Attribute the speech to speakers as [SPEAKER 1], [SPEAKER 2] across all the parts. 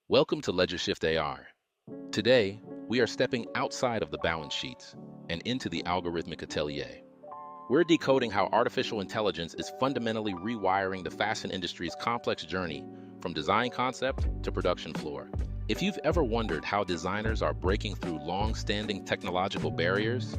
[SPEAKER 1] Welcome to LedgerShift AR. Today, we are stepping outside of the balance sheets and into the Algorithmic Atelier. We're decoding how artificial intelligence is fundamentally rewiring the fashion industry's complex journey from design concept to production floor. If you've ever wondered how designers are breaking through long-standing technological barriers,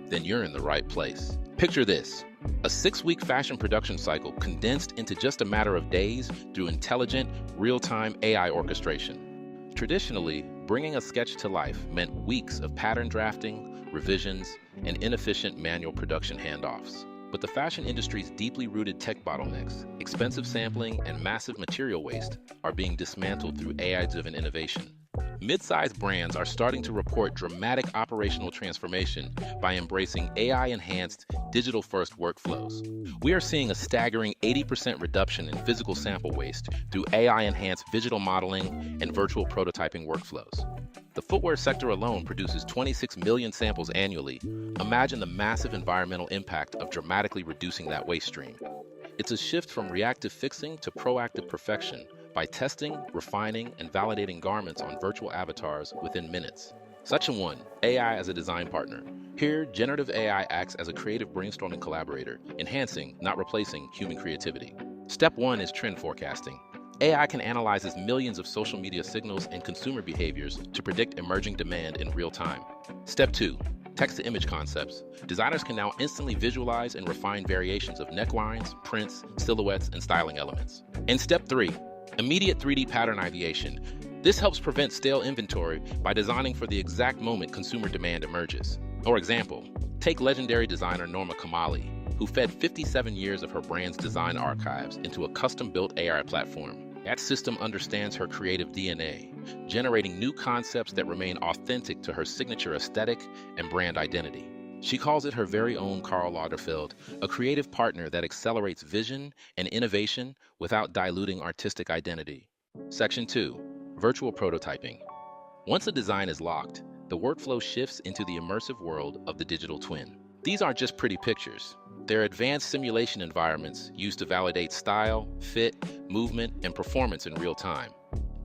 [SPEAKER 1] then you're in the right place. Picture this: a 6-week fashion production cycle condensed into just a matter of days through intelligent, real-time AI orchestration. Traditionally, bringing a sketch to life meant weeks of pattern drafting, revisions, and inefficient manual production handoffs. But the fashion industry's deeply rooted tech bottlenecks, expensive sampling, and massive material waste are being dismantled through AI-driven innovation. Mid-sized brands are starting to report dramatic operational transformation by embracing AI-enhanced digital-first workflows. We are seeing a staggering 80% reduction in physical sample waste through AI-enhanced visual modeling and virtual prototyping workflows. The footwear sector alone produces 26 million samples annually. Imagine the massive environmental impact of dramatically reducing that waste stream. It's a shift from reactive fixing to proactive perfection by testing, refining, and validating garments on virtual avatars within minutes. Section 1. AI as a design partner. Here, generative AI acts as a creative brainstorming collaborator, enhancing, not replacing, human creativity. Step 1 is trend forecasting. AI can analyze millions of social media signals and consumer behaviors to predict emerging demand in real time. Step 2. Text-to-image concepts. Designers can now instantly visualize and refine variations of necklines, prints, silhouettes, and styling elements. And Step 3. Immediate 3D pattern ideation. This helps prevent stale inventory by designing for the exact moment consumer demand emerges. For example, take legendary designer Norma Kamali, who fed 57 years of her brand's design archives into a custom-built AI platform. That system understands her creative DNA, generating new concepts that remain authentic to her signature aesthetic and brand identity. She calls it her very own Karl Lagerfeld, a creative partner that accelerates vision and innovation without diluting artistic identity. Section 2. Virtual prototyping. Once a design is locked, the workflow shifts into the immersive world of the digital twin. These aren't just pretty pictures. They're advanced simulation environments used to validate style, fit, movement, and performance in real time.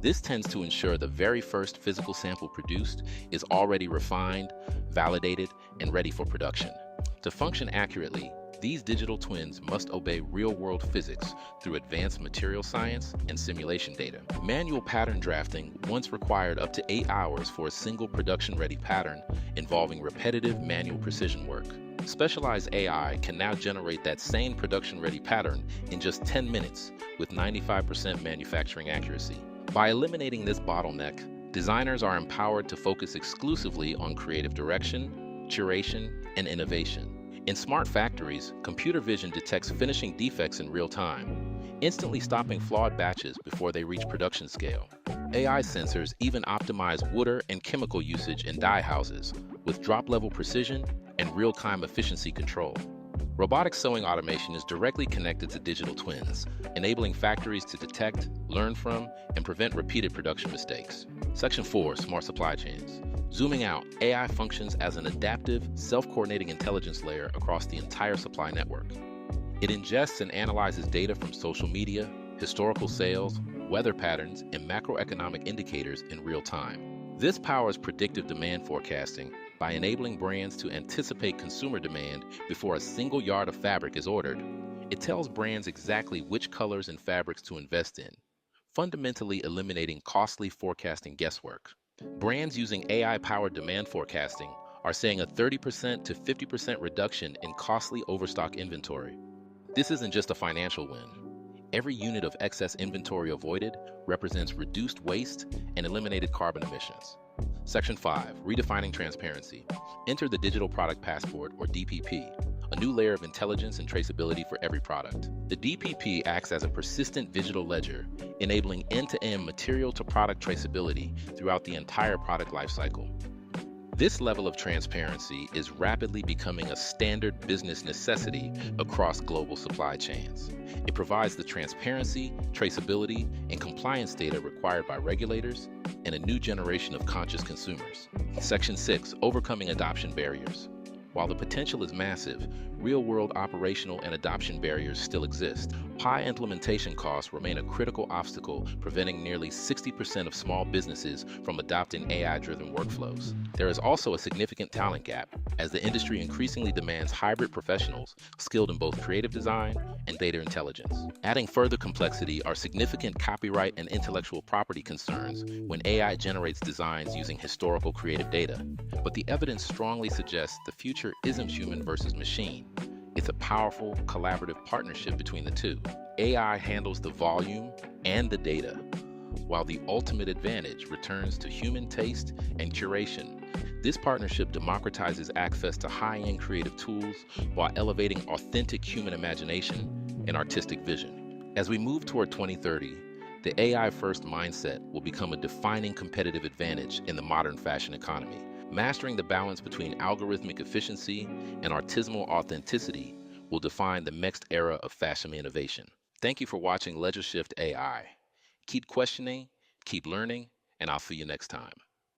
[SPEAKER 1] This tends to ensure the very first physical sample produced is already refined, validated, and ready for production. To function accurately, these digital twins must obey real-world physics through advanced material science and simulation data. Manual pattern drafting once required up to 8 hours for a single production-ready pattern involving repetitive manual precision work. Specialized AI can now generate that same production-ready pattern in just 10 minutes with 95% manufacturing accuracy. By eliminating this bottleneck, designers are empowered to focus exclusively on creative direction, curation, and innovation. In smart factories, computer vision detects finishing defects in real time, instantly stopping flawed batches before they reach production scale. AI sensors even optimize water and chemical usage in dye houses with drop-level precision and real-time efficiency control. Robotic sewing automation is directly connected to digital twins, enabling factories to detect, learn from, and prevent repeated production mistakes. Section 4. Smart supply chains. Zooming out, AI functions as an adaptive, self-coordinating intelligence layer across the entire supply network. It ingests and analyzes data from social media, historical sales, weather patterns, and macroeconomic indicators in real time. This powers predictive demand forecasting by enabling brands to anticipate consumer demand before a single yard of fabric is ordered. It tells brands exactly which colors and fabrics to invest in, fundamentally eliminating costly forecasting guesswork. Brands using AI-powered demand forecasting are seeing a 30% to 50% reduction in costly overstock inventory. This isn't just a financial win. Every unit of excess inventory avoided represents reduced waste and eliminated carbon emissions. Section 5. Redefining transparency. Enter the Digital Product Passport, or DPP, a new layer of intelligence and traceability for every product. The DPP acts as a persistent digital ledger, enabling end-to-end material-to-product traceability throughout the entire product lifecycle. This level of transparency is rapidly becoming a standard business necessity across global supply chains. It provides the transparency, traceability, and compliance data required by regulators and a new generation of conscious consumers. Section 6. Overcoming adoption barriers. While the potential is massive, real-world operational and adoption barriers still exist. High implementation costs remain a critical obstacle, preventing nearly 60% of small businesses from adopting AI-driven workflows. There is also a significant talent gap, as the industry increasingly demands hybrid professionals skilled in both creative design and data intelligence. Adding further complexity are significant copyright and intellectual property concerns when AI generates designs using historical creative data. But the evidence strongly suggests the future isn't human versus machine. It's a powerful, collaborative partnership between the two. AI handles the volume and the data, while the ultimate advantage returns to human taste and curation. This partnership democratizes access to high-end creative tools while elevating authentic human imagination and artistic vision. As we move toward 2030, the AI-first mindset will become a defining competitive advantage in the modern fashion economy. Mastering the balance between algorithmic efficiency and artisanal authenticity will define the next era of fashion innovation. Thank you for watching LedgerShift AI. Keep questioning, keep learning, and I'll see you next time.